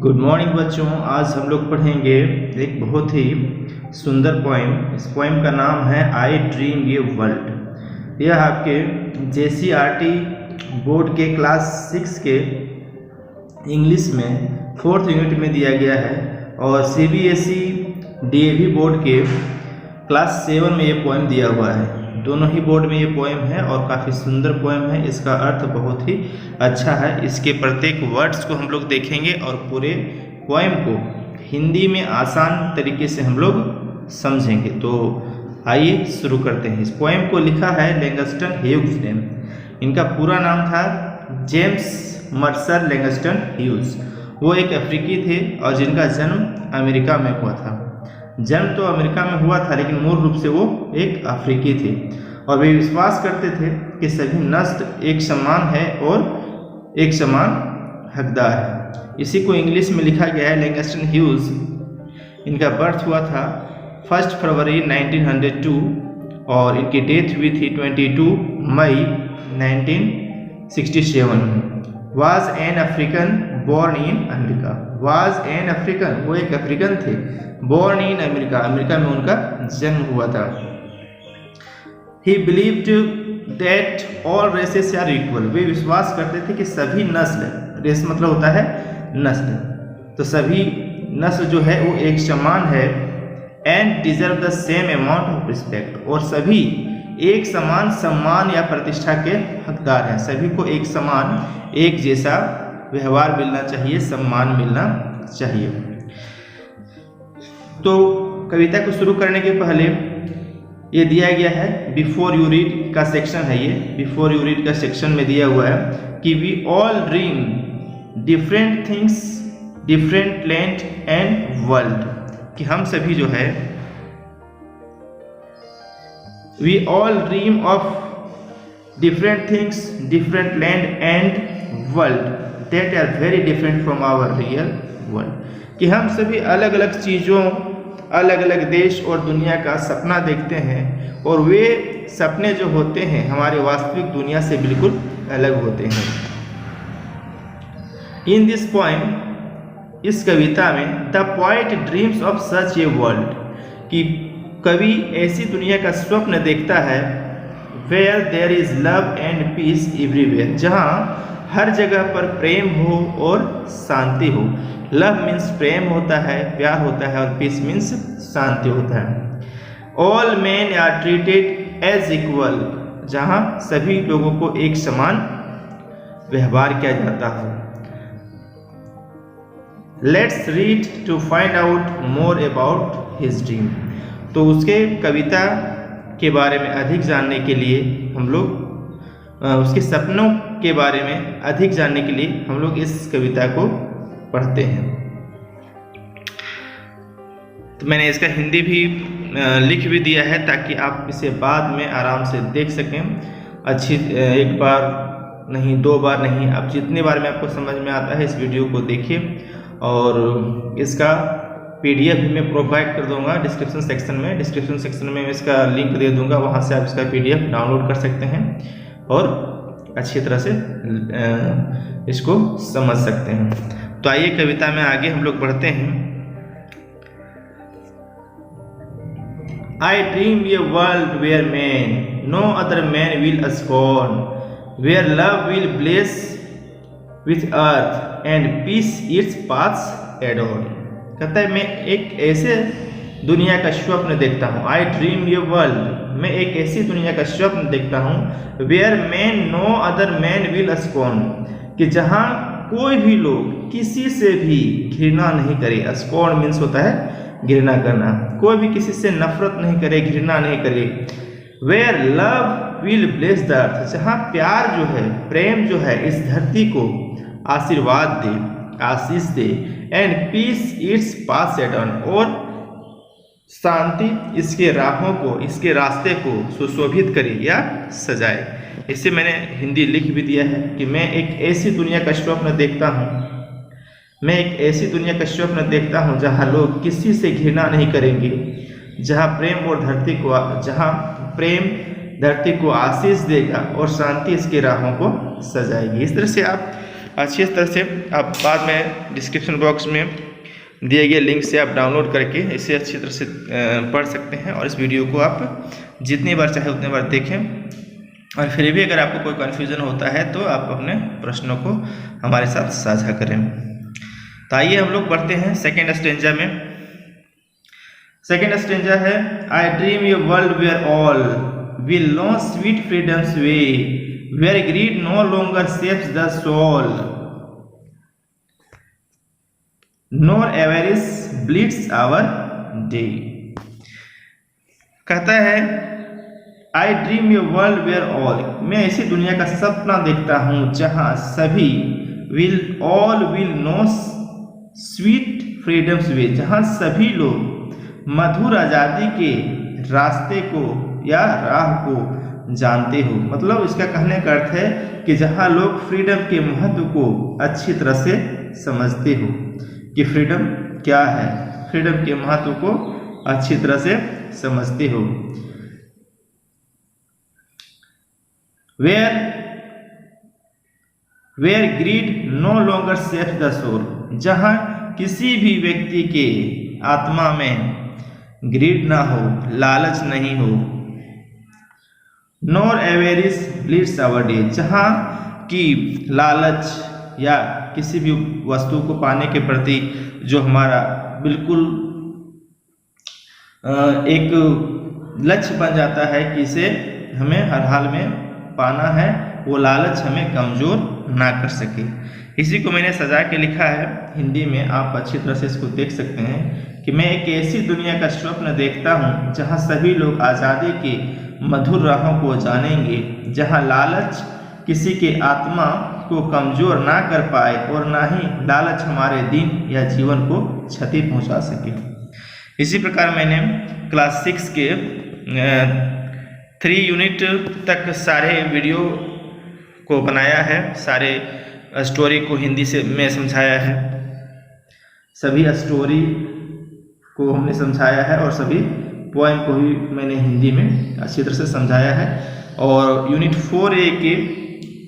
Good morning बच्चों। आज हम लोग पढ़ेंगे एक बहुत ही सुंदर पोएम। इस पोएम का नाम है आई ड्रीम ये वर्ल्ड। यह आपके JCRT बोर्ड के क्लास 6 के इंग्लिश में 4th यूनिट में दिया गया है और CBSE DAV बोर्ड के क्लास 7 में ये पोएम दिया हुआ है। दोनों ही बोर्ड में ये पोएम है और काफ़ी सुंदर पोएम है। इसका अर्थ बहुत ही अच्छा है। इसके प्रत्येक वर्ड्स को हम लोग देखेंगे और पूरे पोएम को हिंदी में आसान तरीके से हम लोग समझेंगे। तो आइए शुरू करते हैं। इस पोएम को लिखा है लैंगस्टन ह्यूज ने। इनका पूरा नाम था जेम्स मर्सर लैंगस्टन ह्यूज। वो एक अफ्रीकी थे और जिनका जन्म अमेरिका में हुआ था। जन्म तो अमेरिका में हुआ था लेकिन मूल रूप से वो एक अफ्रीकी थे और वे विश्वास करते थे कि सभी नस्ल एक समान है और एक समान हकदार है। इसी को इंग्लिश में लिखा गया है लैंगस्टन ह्यूज। इनका बर्थ हुआ था 1 फरवरी 1902 और इनकी डेथ हुई थी 22 मई 1967 में। Was an African born in America. Was an African, वो एक अफ्रीकन थे। बोर्न इन अमेरिका, अमेरिका में उनका जन्म हुआ था। He believed that all races are equal. वे विश्वास करते थे कि सभी नस्ल, रेस मतलब होता है नस्ल, तो सभी नस्ल जो है वो एक समान है। And deserve the same amount of respect, और सभी एक समान सम्मान या प्रतिष्ठा के हकदार हैं। सभी को एक समान, एक जैसा व्यवहार मिलना चाहिए, सम्मान मिलना चाहिए। तो कविता को शुरू करने के पहले ये दिया गया है बिफोर यू रीड का सेक्शन है। ये बिफोर यू रीड का सेक्शन में दिया हुआ है कि we all dream different things, different land and world. कि हम सभी जो है we all dream of different things, different land and world that are very different from our real world. कि हम सभी अलग अलग चीज़ों, अलग अलग देश और दुनिया का सपना देखते हैं और वे सपने जो होते हैं हमारे वास्तविक दुनिया से बिल्कुल अलग होते हैं। इन दिस पोएम, इस कविता में the poet dreams of such a world, कि कवि ऐसी दुनिया का स्वप्न देखता है where there is love and peace everywhere, जहाँ हर जगह पर प्रेम हो और शांति हो। लव मीन्स प्रेम होता है, प्यार होता है, और पीस मीन्स शांति होता है। All man are treated as equal, जहाँ सभी लोगों को एक समान व्यवहार किया जाता है। Let's read to find out more about his dream. तो उसके कविता के बारे में अधिक जानने के लिए हम लोग, उसके सपनों के बारे में अधिक जानने के लिए हम लोग इस कविता को पढ़ते हैं। तो मैंने इसका हिंदी भी लिख भी दिया है ताकि आप इसे बाद में आराम से देख सकें। अच्छी, एक बार नहीं, 2 बार नहीं, आप जितने बार में आपको समझ में आता है इस वीडियो को देखिए। और इसका PDF भी मैं प्रोवाइड कर दूंगा डिस्क्रिप्शन सेक्शन में। डिस्क्रिप्शन सेक्शन में मैं इसका लिंक दे दूंगा, वहाँ से आप इसका PDF डाउनलोड कर सकते हैं और अच्छी तरह से इसको समझ सकते हैं। तो आइए कविता में आगे हम लोग बढ़ते हैं। I dream a world where man no other man will scorn, where love will bless with earth and peace its paths adorn. कहता है मैं एक ऐसे दुनिया का स्वप्न देखता हूँ। आई ड्रीम ए वर्ल्ड, मैं एक ऐसी दुनिया का स्वप्न देखता हूँ where man no other man will scorn, कि जहाँ कोई भी लोग किसी से भी घृणा नहीं करे। स्कॉर्न मीन्स होता है घृणा करना। कोई भी किसी से नफरत नहीं करे, घृणा नहीं करे। Where love will bless the earth, जहाँ प्यार जो है, प्रेम जो है इस धरती को आशीर्वाद दे, आशीष दे। And peace its paths adorn, और शांति इसके राहों को, इसके रास्ते को सुशोभित करे या सजाए। इसे मैंने हिंदी लिख भी दिया है कि मैं एक ऐसी दुनिया का स्वप्न देखता हूँ, मैं एक ऐसी दुनिया का स्वप्न देखता हूँ जहाँ लोग किसी से घृणा नहीं करेंगे, जहाँ प्रेम और धरती को, जहाँ प्रेम धरती को आशीष देगा और शांति इसके राहों को सजाएगी। इस तरह से आप अच्छी तरह से आप बाद में डिस्क्रिप्शन बॉक्स में दिए गए लिंक से आप डाउनलोड करके इसे अच्छी तरह से पढ़ सकते हैं और इस वीडियो को आप जितनी बार चाहे उतनी बार देखें। और फिर भी अगर आपको कोई कन्फ्यूज़न होता है तो आप अपने प्रश्नों को हमारे साथ साझा करें। तो आइए हम लोग बढ़ते हैं सेकेंड स्टेंजा में। सेकेंड स्टेंजा है I dream a world where all will know sweet freedom's way where greed no longer shapes the soul nor avarice bleeds our day. कहता है I dream a world where all, मैं ऐसी दुनिया का सपना देखता हूँ जहाँ सभी all will know sweet freedom's way, जहाँ सभी लोग मधुर आज़ादी के रास्ते को या राह को जानते हो। मतलब इसका कहने का अर्थ है कि जहाँ लोग फ्रीडम के महत्व को अच्छी तरह से समझते हो कि फ्रीडम क्या है, फ्रीडम के महत्व को अच्छी तरह से समझते हो। Where greed no longer saps the soul, जहाँ किसी भी व्यक्ति के आत्मा में ग्रीड ना हो, लालच नहीं हो। नोर एवेरिस ब्लीड्स आवर डे, जहाँ की लालच या किसी भी वस्तु को पाने के प्रति जो हमारा बिल्कुल एक लक्ष्य बन जाता है कि इसे हमें हर हाल में पाना है, वो लालच हमें कमज़ोर ना कर सके। इसी को मैंने सजा के लिखा है हिंदी में, आप अच्छी तरह से इसको देख सकते हैं कि मैं एक ऐसी दुनिया का स्वप्न देखता हूँ जहाँ सभी लोग आज़ादी के मधुर राहों को जानेंगे, जहाँ लालच किसी के आत्मा को कमज़ोर ना कर पाए और ना ही लालच हमारे दिन या जीवन को क्षति पहुँचा सके। इसी प्रकार मैंने क्लास 6 के 3 यूनिट तक सारे वीडियो को बनाया है, सारे स्टोरी को हिंदी से में समझाया है, सभी स्टोरी को हमने समझाया है और सभी पोएम को भी मैंने हिंदी में अच्छी तरह से समझाया है। और यूनिट 4A के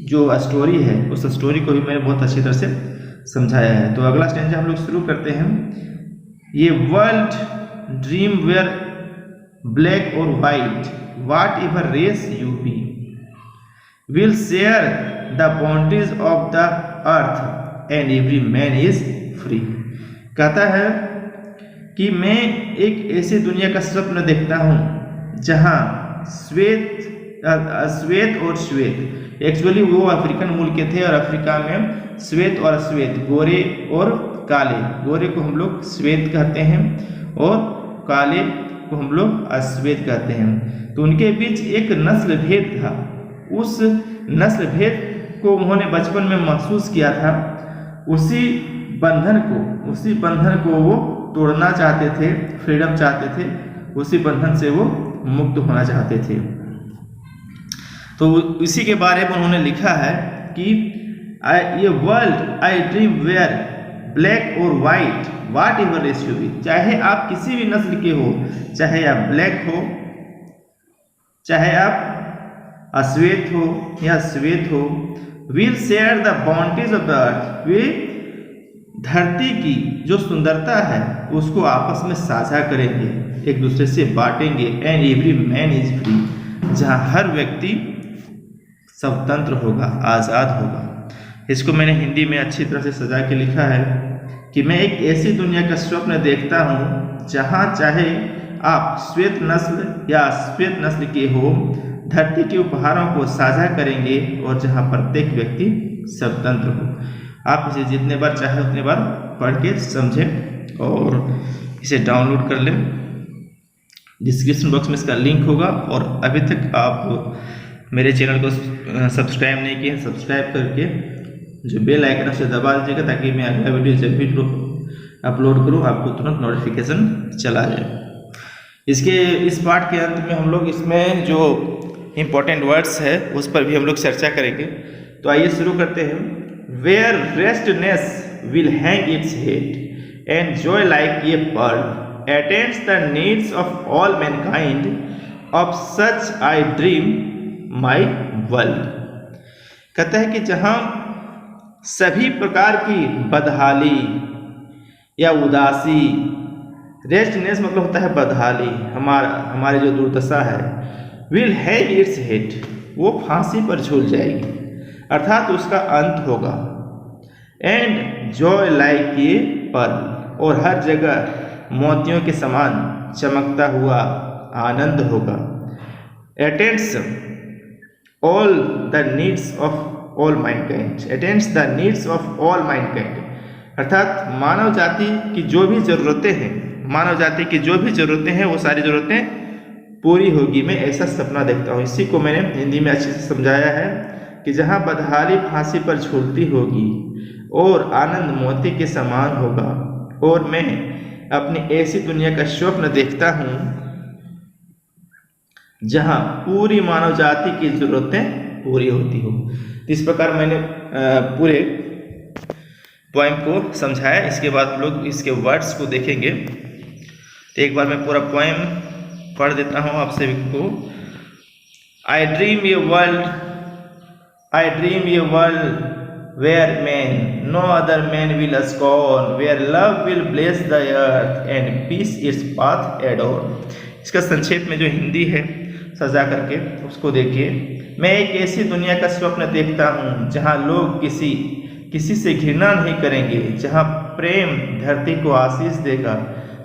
जो स्टोरी है उस स्टोरी को भी मैंने बहुत अच्छी तरह से समझाया है। तो अगला स्टेंजा हम लोग शुरू करते हैं। ये वर्ल्ड ड्रीम वेयर ब्लैक और white whatever race you be will share the boundaries of the earth and every man is free. कहता है कि मैं एक ऐसी दुनिया का स्वप्न देखता हूँ जहाँ श्वेत और श्वेत, एक्चुअली वो अफ्रीकन मूल के थे और अफ्रीका में श्वेत और अश्वेत, गोरे और काले, गोरे को हम लोग श्वेत कहते हैं और काले को हम लोग अश्वेत कहते हैं। तो उनके बीच एक नस्ल भेद था, उस नस्ल भेद को उन्होंने बचपन में महसूस किया था, उसी बंधन को वो तोड़ना चाहते थे, फ्रीडम चाहते थे, उसी बंधन से वो मुक्त होना चाहते थे। तो इसी के बारे में उन्होंने लिखा है कि ये world I dream where black और white whatever race you be, चाहे आप किसी भी नस्ल के हो, चाहे आप ब्लैक हो, चाहे आप अश्वेत हो या श्वेत हो, will share the boundaries of the earth, वे धरती की जो सुंदरता है उसको आपस में साझा करेंगे, एक दूसरे से बांटेंगे। And every man is free, जहाँ हर व्यक्ति स्वतंत्र होगा, आज़ाद होगा। इसको मैंने हिंदी में अच्छी तरह से सजा के लिखा है कि मैं एक ऐसी दुनिया का स्वप्न देखता हूँ जहाँ चाहे आप श्वेत नस्ल या श्वेत नस्ल के हो, धरती के उपहारों को साझा करेंगे और जहाँ प्रत्येक व्यक्ति स्वतंत्र हो। आप इसे जितने बार चाहे उतने बार पढ़ के समझें और इसे डाउनलोड कर लें। डिस्क्रिप्शन बॉक्स में इसका लिंक होगा। और अभी तक आप मेरे चैनल को सब्सक्राइब नहीं किए, सब्सक्राइब करके जो बेल आइकन उसे दबा दीजिएगा ताकि मैं अगला वीडियो जब भी अपलोड करूँ आपको तुरंत नोटिफिकेशन चला जाए। इस पार्ट के अंत में हम लोग इसमें जो इम्पोर्टेंट वर्ड्स है उस पर भी हम लोग चर्चा करेंगे। तो आइए शुरू करते हैं। Where wretchedness will hang its head and joy like a pearl attends the needs of all mankind, of such I dream my world. कहता है कि जहाँ सभी प्रकार की बदहाली या उदासी, रेस्टनेस मतलब होता है बदहाली, हमारी जो दुर्दशा है, विल हैव इट्स हेड, वो फांसी पर झूल जाएगी अर्थात उसका अंत होगा। And joy like a pearl, और हर जगह मोतियों के समान चमकता हुआ आनंद होगा। Attends all the needs of all mankind, attends the needs of all mankind, अर्थात मानव जाति की जो भी ज़रूरतें हैं, मानव जाति की जो भी ज़रूरतें हैं वो सारी ज़रूरतें पूरी होगी। मैं ऐसा सपना देखता हूँ। इसी को मैंने हिंदी में अच्छे से समझाया है कि जहाँ बदहाली फांसी पर झूलती होगी और आनंद मोती के समान होगा, और मैं अपनी ऐसी दुनिया का स्वप्न देखता हूँ जहाँ पूरी मानव जाति की ज़रूरतें पूरी होती हो। इस प्रकार मैंने पूरे पोएम को समझाया। इसके बाद हम लोग इसके वर्ड्स को देखेंगे। तो एक बार मैं पूरा पोएम पढ़ देता हूँ आप सभी को। आई dream a world, I dream a world where man, no other man will scorn, where love will bless the earth and peace its path adorn। इसका संक्षेप में जो हिंदी है सजा करके उसको देखिए। मैं एक ऐसी दुनिया का स्वप्न देखता हूँ जहाँ लोग किसी से घृणा नहीं करेंगे, जहाँ प्रेम धरती को आशीष देगा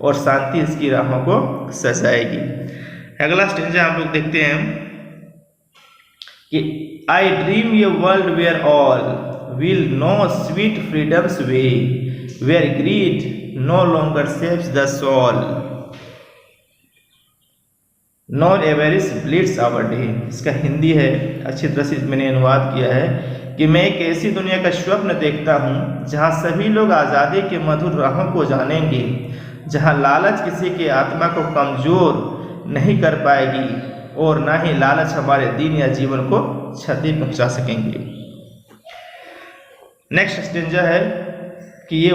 और शांति इसकी राहों को सजाएगी। अगला स्टेंजा हम लोग देखते हैं कि I dream a world where all will know sweet freedom's way, where greed no longer saves the soul, nor avarice bleeds our day। इसका हिंदी है, अच्छी तरह से मैंने अनुवाद किया है कि मैं एक ऐसी दुनिया का स्वप्न देखता हूँ जहाँ सभी लोग आज़ादी के मधुर राहों को जानेंगे, जहाँ लालच किसी के आत्मा को कमजोर नहीं कर पाएगी और ना ही लालच हमारे दिन या जीवन को क्षति पहुँचा सकेंगे। नेक्स्ट स्टेंजा है कि ये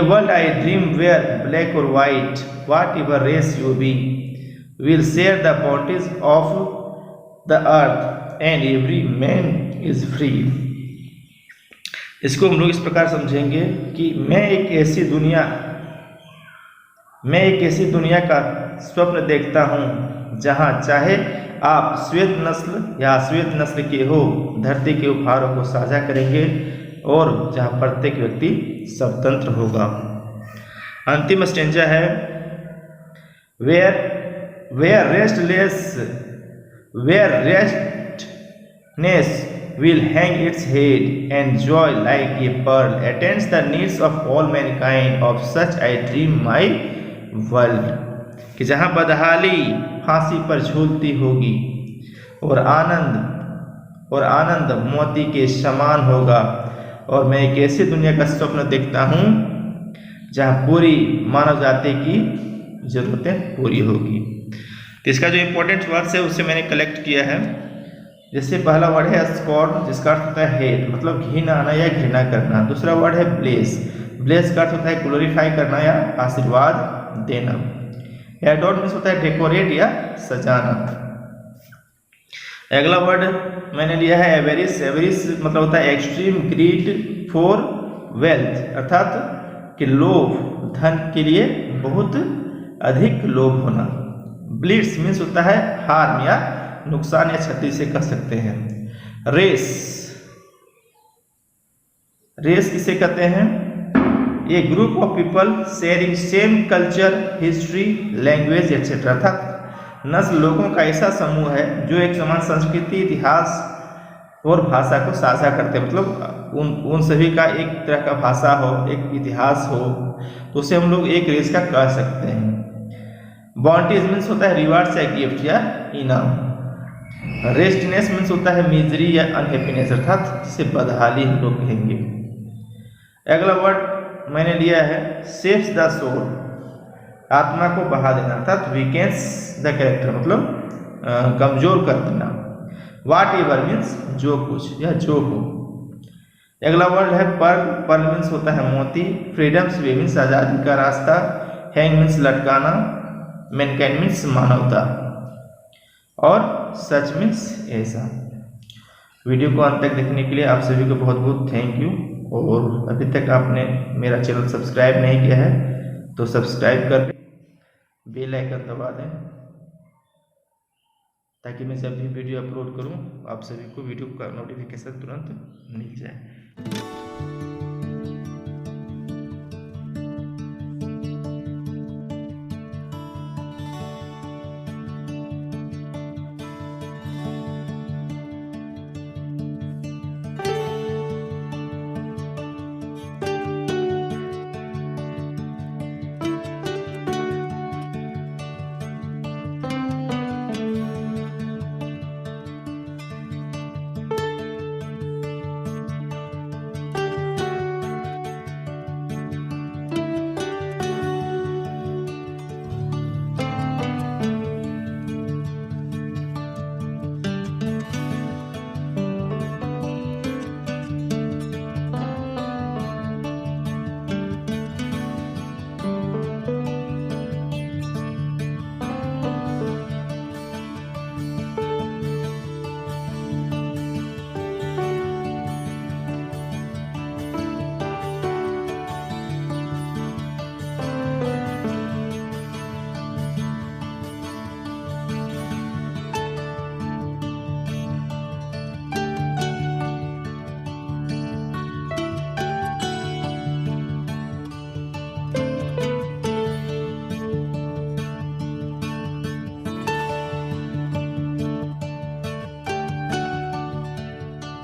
world I dream where black और white, whatever race you be, will share the bounties of the earth and every man is free. इसको हम लोग इस प्रकार समझेंगे कि मैं एक ऐसी दुनिया का स्वप्न देखता हूँ जहाँ चाहे आप श्वेत नस्ल या अश्वेत नस्ल के हो, धरती के उपहारों को साझा करेंगे और जहाँ प्रत्येक व्यक्ति स्वतंत्र होगा। अंतिम स्टेंजा है where रेस्टनेस will hang its head and joy like a pearl attends the needs of all mankind, of such I dream my world। कि जहाँ बदहाली फांसी पर झूलती होगी और आनंद मोती के समान होगा, और मैं एक ऐसी दुनिया का स्वप्न देखता हूँ जहाँ पूरी मानव जाति की जरूरतें पूरी होगी। तो इसका जो इम्पोर्टेंट वर्ड्स है उसे मैंने कलेक्ट किया है। जैसे पहला वर्ड है स्कॉर्न, जिसका अर्थ होता है हेट, मतलब घिन आना या घृणा करना। दूसरा वर्ड है ब्लेस का अर्थ होता है ग्लोरीफाई करना या आशीर्वाद देना। एडोर मीन्स होता है डेकोरेट या सजाना। अगला वर्ड मैंने लिया है एवेरिस मतलब होता है एक्सट्रीम ग्रीड फॉर वेल्थ, अर्थात कि लोभ, धन के लिए बहुत अधिक लोभ होना। ब्लिट्स मीन्स होता है हार्म या नुकसान या क्षति से कह सकते हैं। रेस किसे कहते हैं? A group of people sharing same culture, history, language etcetera, अर्थात नस्ल लोगों का ऐसा समूह है जो एक समान संस्कृति, इतिहास और भाषा को साझा करते हैं। मतलब उन सभी का एक तरह का भाषा हो, एक इतिहास हो, तो उसे हम लोग एक रेस का कह सकते हैं। बॉन्टीज मीन्स होता है रिवार्ड्स या गिफ्ट या इनाम। रेस्टनेस मीन्स होता है मिजरी या अनहैप्पीनेस, अर्थात जिसे बदहाली हम लोग कहेंगे। अगला वर्ड मैंने लिया है सेव्स द सोल, आत्मा को बहा देना, अर्थात वीकेंस द कैरेक्टर, मतलब कमजोर कर देना। वाट एवर मीन्स जो कुछ या जो हो। अगला वर्ड है पर्ल मीन्स होता है मोती। फ्रीडम्स वे मीन्स आज़ादी का रास्ता। हैंग मीन्स लटकाना। मैनकाइंड मीन्स मानवता। और सच मीन्स ऐसा। वीडियो को अंत तक देखने के लिए आप सभी को बहुत बहुत थैंक यू। और अभी तक आपने मेरा चैनल सब्सक्राइब नहीं किया है तो सब्सक्राइब कर बेल आइकन दबा दें, ताकि मैं जब भी वीडियो अपलोड करूं आप सभी को वीडियो का नोटिफिकेशन तुरंत मिल जाए।